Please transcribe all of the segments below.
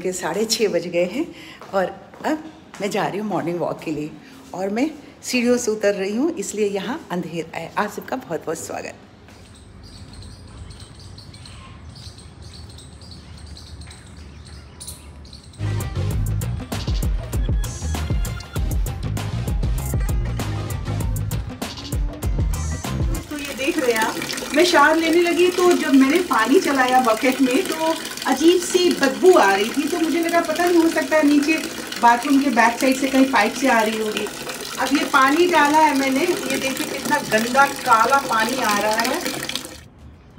के 6:30 बज गए हैं और अब मैं जा रही हूँ मॉर्निंग वॉक के लिए और मैं सीढ़ियों से उतर रही हूँ, इसलिए यहाँ अंधेरा है। आप सबका बहुत बहुत स्वागत। तो ये देख रहे हैं आप, मैं शावर लेने लगी तो जब मैंने पानी चलाया बकेट में तो अजीब सी बदबू आ रही थी, तो मुझे लगा पता नहीं, हो सकता है नीचे बाथरूम के बैक साइड से कहीं पाइप से आ रही होगी। अब ये पानी डाला है मैंने, ये देखिए कितना गंदा काला पानी आ रहा है।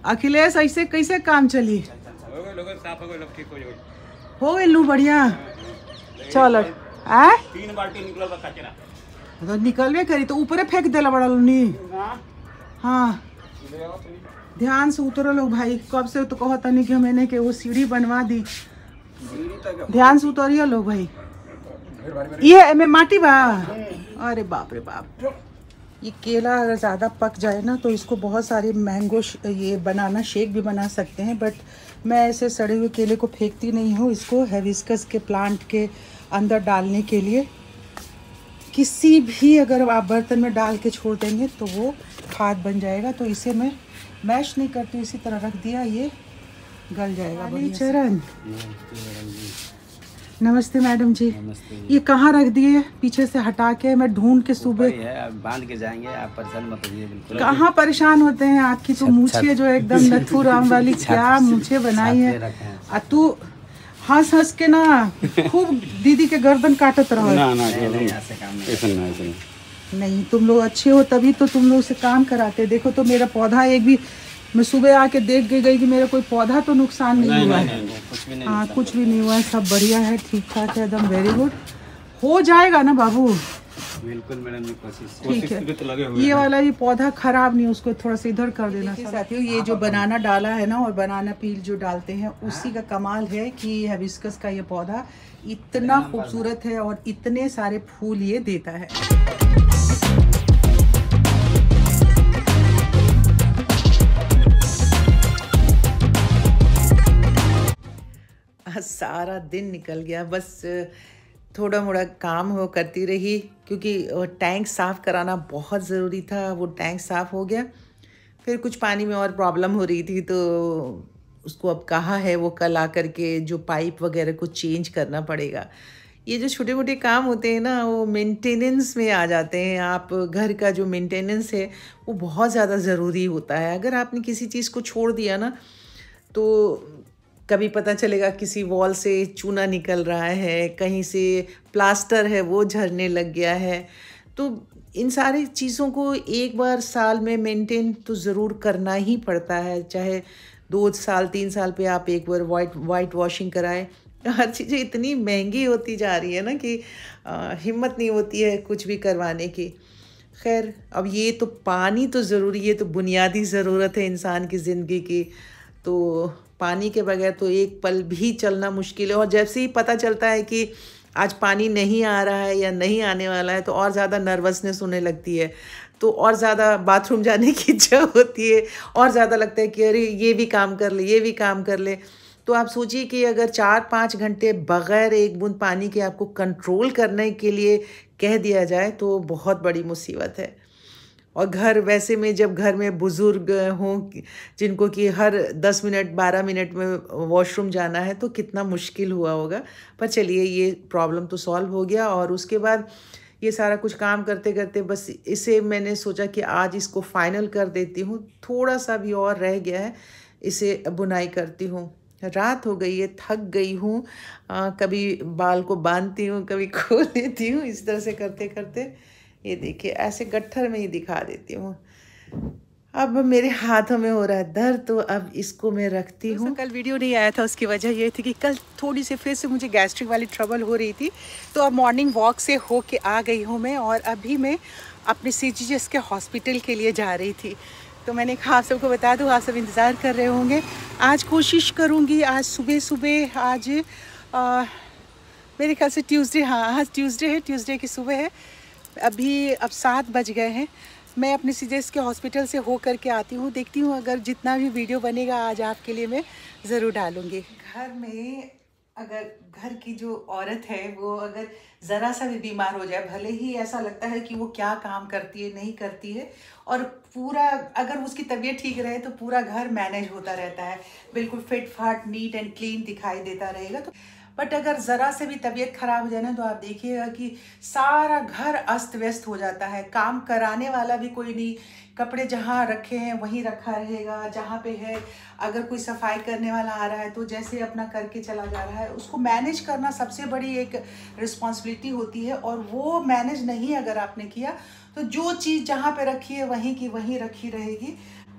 अखिलेश ऐसे कैसे काम चली? हो गई लू बढ़िया। चलो 3 बाल्टी निकल कचरा तो निकलवे करी तो ऊपर फेंक देला बड़ा लूनी। हाँ ध्यान से उतरो लोग भाई, कब से तो कहता नहीं कि मैंने के वो सीढ़ी बनवा दी। ध्यान से उतरिए लोग भाई। ये में माटी बा, अरे बाप रे बाप। ये केला अगर ज़्यादा पक जाए ना तो इसको बहुत सारे मैंगो ये बनाना शेक भी बना सकते हैं, बट मैं ऐसे सड़े हुए केले को फेंकती नहीं हूँ। इसको हिबिस्कस के प्लांट के अंदर डालने के लिए किसी भी अगर आप बर्तन में डाल के छोड़ देंगे तो वो खाद बन जाएगा। तो इसे मैं मैश नहीं करती, इसी तरह रख दिया, ये गल जाएगा। चरण नमस्ते मैडम जी। नमस्ते। ये कहाँ रख दिए? पीछे से हटा के मैं ढूंढ के सुबह बांध के जाएंगे, आप परेशान मत होइए। बिल्कुल कहाँ परेशान होते हैं, आपकी तो मूछे जो एकदम नथु राम वाली क्या मूछे बनाई है। आ तू हंस हंस के ना खूब दीदी के गर्दन काटत रहो। नहीं तुम लोग अच्छे हो तभी तो तुम लोग से काम कराते। देखो तो मेरा पौधा एक भी, मैं सुबह आके देख के गई कि मेरा कोई पौधा तो नुकसान नहीं हुआ है। हाँ कुछ भी नहीं हुआ है, सब बढ़िया है, ठीक ठाक है एकदम। वेरी गुड, हो जाएगा ना बाबू? बिल्कुल मैडम, कोशिश ठीक है। ये वाला ये पौधा खराब नहीं, उसको थोड़ा सा इधर कर देना। साथियों ये जो बनाना डाला है ना और बनाना पील जो डालते हैं उसी का कमाल है कि हिबिस्कस का ये पौधा इतना खूबसूरत है और इतने सारे फूल ये देता है। सारा दिन निकल गया, बस थोड़ा मोड़ा काम हो करती रही क्योंकि टैंक साफ़ कराना बहुत ज़रूरी था। वो टैंक साफ़ हो गया, फिर कुछ पानी में और प्रॉब्लम हो रही थी तो उसको अब कहा है वो कल आकर के जो पाइप वगैरह को चेंज करना पड़ेगा। ये जो छोटे मोटे काम होते हैं ना वो मेंटेनेंस में आ जाते हैं। आप घर का जो मेंटेनेंस है वो बहुत ज़्यादा ज़रूरी होता है। अगर आपने किसी चीज़ को छोड़ दिया ना तो कभी पता चलेगा किसी वॉल से चूना निकल रहा है, कहीं से प्लास्टर है वो झड़ने लग गया है। तो इन सारी चीज़ों को एक बार साल में मेंटेन तो ज़रूर करना ही पड़ता है, चाहे 2 साल 3 साल पे आप एक बार वाइट वॉशिंग कराएं। हर चीज़ें इतनी महंगी होती जा रही है ना कि हिम्मत नहीं होती है कुछ भी करवाने की। खैर अब ये तो पानी तो ज़रूरी है, तो बुनियादी ज़रूरत है इंसान की ज़िंदगी की। तो पानी के बगैर तो एक पल भी चलना मुश्किल है। और जैसे ही पता चलता है कि आज पानी नहीं आ रहा है या नहीं आने वाला है तो और ज़्यादा नर्वसनेस होने लगती है, तो और ज़्यादा बाथरूम जाने की इच्छा होती है, और ज़्यादा लगता है कि अरे ये भी काम कर ले, ये भी काम कर ले। तो आप सोचिए कि अगर 4-5 घंटे बग़ैर एक बूंद पानी के आपको कंट्रोल करने के लिए कह दिया जाए तो बहुत बड़ी मुसीबत है। और घर वैसे में जब घर में बुज़ुर्ग हों जिनको कि हर 10 मिनट 12 मिनट में वॉशरूम जाना है तो कितना मुश्किल हुआ होगा। पर चलिए ये प्रॉब्लम तो सॉल्व हो गया। और उसके बाद ये सारा कुछ काम करते करते बस इसे मैंने सोचा कि आज इसको फाइनल कर देती हूँ। थोड़ा सा भी और रह गया है, इसे बुनाई करती हूँ। रात हो गई है, थक गई हूँ। कभी बाल को बांधती हूँ, कभी खोल लेती हूँ, इस तरह से करते करते ये देखिए ऐसे गट्ठर में ही दिखा देती हूँ। अब मेरे हाथों में हो रहा है दर्द, तो अब इसको मैं रखती हूँ। कल वीडियो नहीं आया था, उसकी वजह ये थी कि कल थोड़ी सी फिर से मुझे गैस्ट्रिक वाली ट्रबल हो रही थी। तो अब मॉर्निंग वॉक से हो के आ गई हूँ मैं, और अभी मैं अपने CGS के हॉस्पिटल के लिए जा रही थी। तो मैंने कहा आप सबको बता दूँ, आप सब इंतज़ार कर रहे होंगे। आज कोशिश करूँगी आज सुबह सुबह, आज मेरे ख्याल से ट्यूसडे, हाँ आज ट्यूसडे है, ट्यूसडे की सुबह है। अभी अब 7 बज गए हैं। मैं अपने CGS के हॉस्पिटल से हो कर के आती हूँ, देखती हूँ अगर जितना भी वीडियो बनेगा आज आपके लिए मैं ज़रूर डालूँगी। घर में अगर घर की जो औरत है वो अगर ज़रा सा भी बीमार हो जाए, भले ही ऐसा लगता है कि वो क्या काम करती है नहीं करती है, और पूरा अगर उसकी तबीयत ठीक रहे तो पूरा घर मैनेज होता रहता है, बिल्कुल फिट फाट नीट एंड क्लीन दिखाई देता रहेगा। तो बट अगर ज़रा से भी तबीयत ख़राब हो जाए ना तो आप देखिएगा कि सारा घर अस्त व्यस्त हो जाता है। काम कराने वाला भी कोई नहीं, कपड़े जहाँ रखे हैं वहीं रखा रहेगा, जहाँ पे है अगर कोई सफाई करने वाला आ रहा है तो जैसे अपना करके चला जा रहा है। उसको मैनेज करना सबसे बड़ी एक रिस्पॉन्सिबिलिटी होती है, और वो मैनेज नहीं अगर आपने किया तो जो चीज़ जहाँ पे रखी है वहीं की वहीं रखी रहेगी।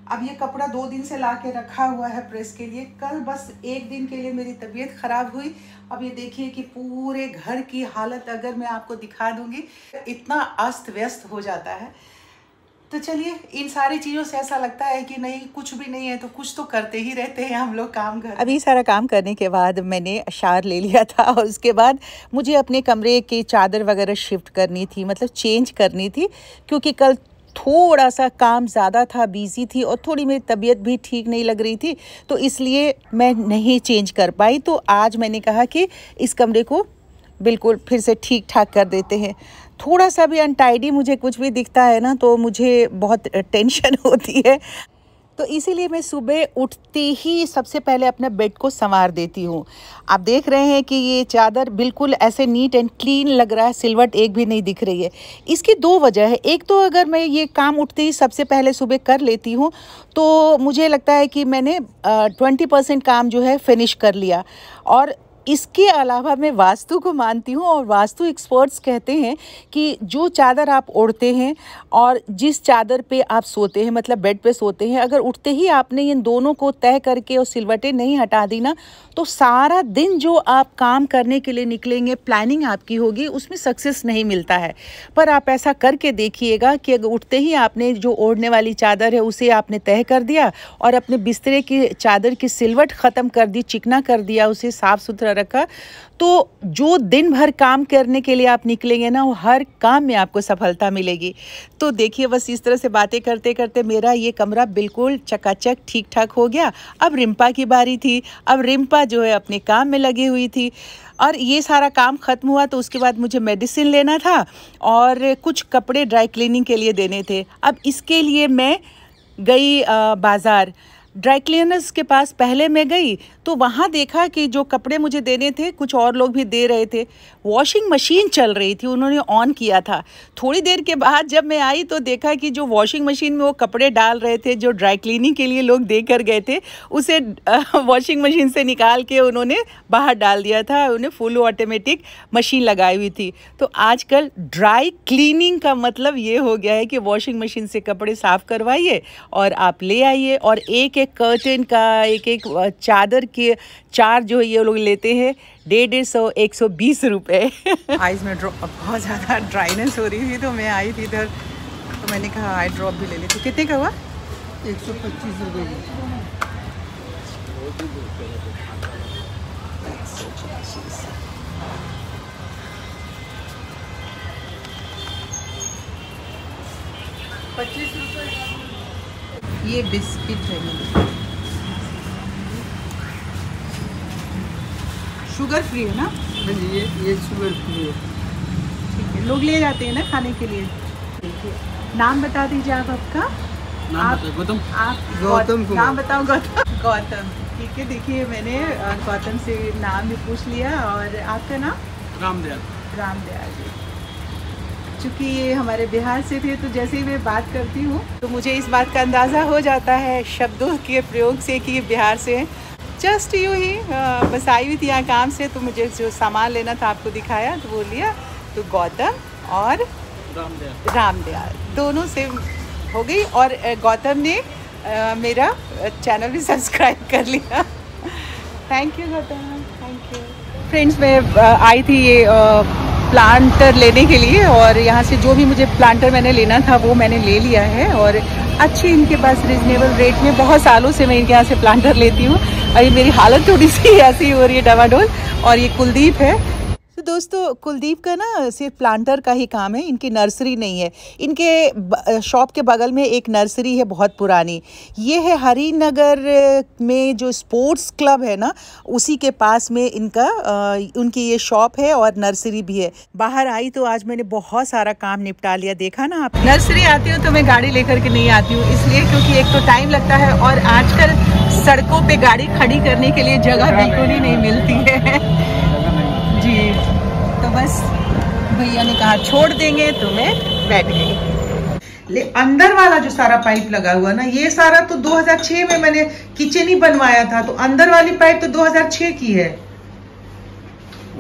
अब ये कपड़ा 2 दिन से ला के रखा हुआ है प्रेस के लिए, कल बस 1 दिन के लिए मेरी तबीयत ख़राब हुई। अब ये देखिए कि पूरे घर की हालत अगर मैं आपको दिखा दूंगी, इतना अस्त व्यस्त हो जाता है। तो चलिए, इन सारी चीज़ों से ऐसा लगता है कि नहीं, कुछ भी नहीं है तो कुछ तो करते ही रहते हैं हम लोग काम घर। अभी सारा काम करने के बाद मैंने शावर ले लिया था, और उसके बाद मुझे अपने कमरे की चादर वगैरह शिफ्ट करनी थी, मतलब चेंज करनी थी, क्योंकि कल थोड़ा सा काम ज़्यादा था, बिज़ी थी, और थोड़ी मेरी तबीयत भी ठीक नहीं लग रही थी, तो इसलिए मैं नहीं चेंज कर पाई। तो आज मैंने कहा कि इस कमरे को बिल्कुल फिर से ठीक ठाक कर देते हैं। थोड़ा सा भी अनटाइडी मुझे कुछ भी दिखता है ना तो मुझे बहुत टेंशन होती है, तो इसीलिए मैं सुबह उठते ही सबसे पहले अपने बेड को संवार देती हूँ। आप देख रहे हैं कि ये चादर बिल्कुल ऐसे नीट एंड क्लीन लग रहा है, सिलवट एक भी नहीं दिख रही है। इसकी 2 वजह है। एक तो अगर मैं ये काम उठते ही सबसे पहले सुबह कर लेती हूँ तो मुझे लगता है कि मैंने 20% काम जो है फिनिश कर लिया, और इसके अलावा मैं वास्तु को मानती हूँ, और वास्तु एक्सपर्ट्स कहते हैं कि जो चादर आप ओढ़ते हैं और जिस चादर पे आप सोते हैं, मतलब बेड पे सोते हैं, अगर उठते ही आपने इन दोनों को तय करके और सिलवटें नहीं हटा दी ना, तो सारा दिन जो आप काम करने के लिए निकलेंगे, प्लानिंग आपकी होगी, उसमें सक्सेस नहीं मिलता है। पर आप ऐसा करके देखिएगा कि अगर उठते ही आपने जो ओढ़ने वाली चादर है उसे आपने तय कर दिया, और अपने बिस्तरे की चादर की सिलवट ख़त्म कर दी, चिकना कर दिया, उसे साफ़ सुथरा रखा, तो जो दिन भर काम करने के लिए आप निकलेंगे ना, वो हर काम में आपको सफलता मिलेगी। तो देखिए, बस इस तरह से बातें करते करते मेरा ये कमरा बिल्कुल चकाचक ठीक ठाक हो गया। अब रिम्पा की बारी थी। अब रिम्पा जो है अपने काम में लगी हुई थी, और ये सारा काम ख़त्म हुआ तो उसके बाद मुझे मेडिसिन लेना था और कुछ कपड़े ड्राई क्लीनिंग के लिए देने थे। अब इसके लिए मैं गई बाज़ार। ड्राई क्लीनर्स के पास पहले मैं गई तो वहाँ देखा कि जो कपड़े मुझे देने थे कुछ और लोग भी दे रहे थे। वॉशिंग मशीन चल रही थी, उन्होंने ऑन किया था। थोड़ी देर के बाद जब मैं आई तो देखा कि जो वॉशिंग मशीन में वो कपड़े डाल रहे थे, जो ड्राई क्लीनिंग के लिए लोग दे कर गए थे, उसे वॉशिंग मशीन से निकाल के उन्होंने बाहर डाल दिया था। उन्हें फुल ऑटोमेटिक मशीन लगाई हुई थी। तो आजकल ड्राई क्लीनिंग का मतलब ये हो गया है कि वॉशिंग मशीन से कपड़े साफ़ करवाइए और आप ले आइए, और एक कर्टन का, एक चादर के 4 जो ये लोग लेते हैं 150 120 रुपये। आइज़ में बहुत ज़्यादा ड्राइनेस हो रही थी तो मैं आई थी इधर, तो मैंने कहा आई ड्रॉप भी ले लेती। कितने का हुआ? 125 रुपये। ये बिस्किट है, शुगर फ्री है ना? हाँ जी, ये शुगर फ्री है। ठीक है, लोग ले जाते हैं ना खाने के लिए। देखिए, नाम बता दीजिए आप आपका। नाम गौतम। आप गौतम कुमार। नाम बताओ। गौतम। ठीक है, देखिए मैंने गौतम से नाम भी पूछ लिया। और आपका नाम? रामदयाल। रामदयाल जी। चूँकि ये हमारे बिहार से थे तो जैसे ही मैं बात करती हूँ तो मुझे इस बात का अंदाज़ा हो जाता है शब्दों के प्रयोग से कि ये बिहार से हैं। जस्ट यूँ ही बस आई हुई थी यहाँ काम से, तो मुझे जो सामान लेना था आपको दिखाया तो वो लिया। तो गौतम और रामदयाल दोनों से हो गई, और गौतम ने मेरा चैनल भी सब्सक्राइब कर लिया। Thank you Gautam, thank you. Friends, मैं आई थी ये प्लांटर लेने के लिए, और यहाँ से जो भी मुझे प्लांटर मैंने लेना था वो मैंने ले लिया है, और अच्छी इनके पास रिजनेबल रेट में, बहुत सालों से मैं इनके यहाँ से प्लांटर लेती हूँ। और ये मेरी हालत थोड़ी सी ऐसी हो रही है डवाडोल। और ये कुलदीप है। तो दोस्तों कुलदीप का ना सिर्फ प्लांटर का ही काम है, इनकी नर्सरी नहीं है। इनके शॉप के बगल में एक नर्सरी है बहुत पुरानी, ये है हरिनगर में जो स्पोर्ट्स क्लब है ना, उसी के पास में उनकी ये शॉप है और नर्सरी भी है। बाहर आई तो आज मैंने बहुत सारा काम निपटा लिया। देखा ना, आप नर्सरी आती हूँ तो मैं गाड़ी लेकर के नहीं आती हूँ, इसलिए क्योंकि एक तो टाइम लगता है और आजकल सड़कों पे गाड़ी खड़ी करने के लिए जगह बिल्कुल ही नहीं मिलती है जी। तो बस भैया ने कहा छोड़ देंगे तो मैं बैठ गई। अंदर वाला जो सारा पाइप लगा हुआ ना, ये सारा तो 2006 में मैंने किचन ही बनवाया था, तो अंदर वाली पाइप तो 2006 की है।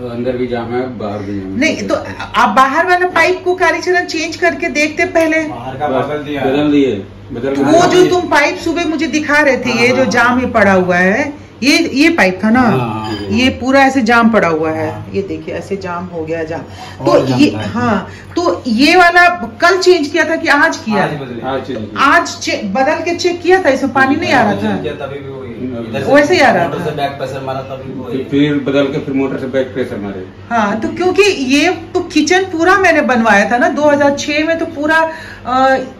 अंदर भी जाम है, बाहर भी जाम है। नहीं तो आप बाहर वाला पाइप को कारीचरण चेंज करके देखते पहले। बाहर का बदल दिए। वो जो तुम पाइप सुबह मुझे दिखा रहे थे, ये जो जाम में पड़ा हुआ है, ये पाइप था ना, ये पूरा ऐसे जाम पड़ा हुआ है। ये देखिए ऐसे जाम हो गया जाम। तो ये तो ये वाला कल चेंज किया था कि आज किया? आज बदल के चेक किया था, इसमें पानी नहीं आ रहा था, वैसे ही आ रहा था। बैक प्रेशर मारा तभी फिर बदल के फिर मोटर से बैक प्रेशर मारे। हाँ, तो क्योंकि ये तो किचन पूरा मैंने बनवाया था ना 2006 में, तो पूरा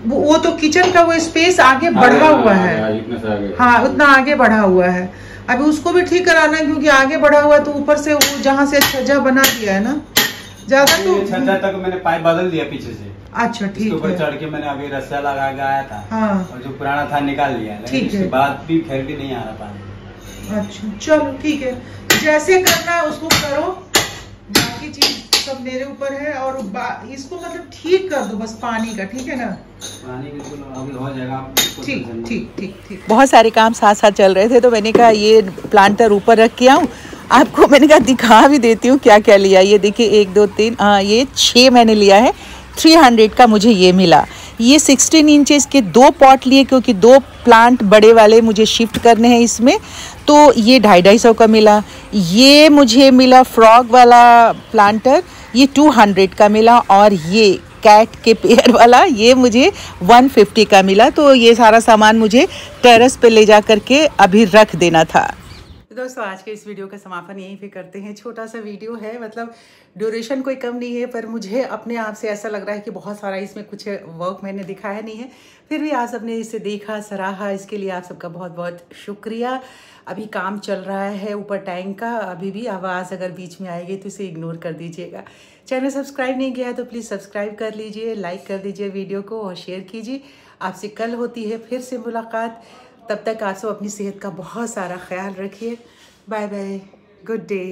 वो तो किचन का वो स्पेस आगे बढ़ा हुआ है। हाँ, उतना आगे बढ़ा हुआ है। अभी उसको भी ठीक कराना है, क्योंकि आगे बढ़ा हुआ तो ऊपर से वो जहाँ से छज्जा बना दिया है ना, ज्यादा तो छज्जा तक मैंने पाइप बदल दिया पीछे से। अच्छा, ठीक है। ऊपर चढ़ के मैंने अभी रस्सा लगा के आया था। हाँ, और जो पुराना था निकाल लिया, लेकिन उसके बाद भी फिर भी नहीं आ रहा पानी। अच्छा, चलो ठीक है, जैसे करना है उसको करो, बाकी चीज सब मेरे ऊपर है। और इसको मतलब ठीक कर दो बस पानी का, ठीक है ना? पानी बिल्कुल अभी हो जाएगा। ठीक ठीक ठीक ठीक। बहुत सारे काम साथ साथ चल रहे थे, तो मैंने कहा ये प्लांटर ऊपर रख के आऊँ, आपको मैंने कहा दिखा भी देती हूँ क्या क्या लिया। ये देखिए 1 2 3 ये 6 मैंने लिया है, 300 का मुझे ये मिला। ये 16 इंचेस के 2 पॉट लिए, क्योंकि 2 प्लांट बड़े वाले मुझे शिफ्ट करने हैं इसमें, तो ये 250 का मिला। ये मुझे मिला फ्रॉग वाला प्लांटर, ये 200 का मिला। और ये कैट के पेयर वाला ये मुझे 150 का मिला। तो ये सारा सामान मुझे टेरेस पे ले जा करके अभी रख देना था। दोस्तों आज के इस वीडियो का समापन यहीं पे करते हैं। छोटा सा वीडियो है, मतलब ड्यूरेशन कोई कम नहीं है, पर मुझे अपने आप से ऐसा लग रहा है कि बहुत सारा इसमें कुछ वर्क मैंने दिखाया नहीं है, फिर भी आप सबने इसे देखा, सराहा, इसके लिए आप सबका बहुत बहुत शुक्रिया। अभी काम चल रहा है ऊपर टैंक का, अभी भी आवाज़ अगर बीच में आएगी तो इसे इग्नोर कर दीजिएगा। चैनल सब्सक्राइब नहीं किया है तो प्लीज़ सब्सक्राइब कर लीजिए, लाइक कर दीजिए वीडियो को और शेयर कीजिए। आपसे कल होती है फिर से मुलाकात, तब तक आप सब अपनी सेहत का बहुत सारा ख्याल रखिए। Bye bye, good day.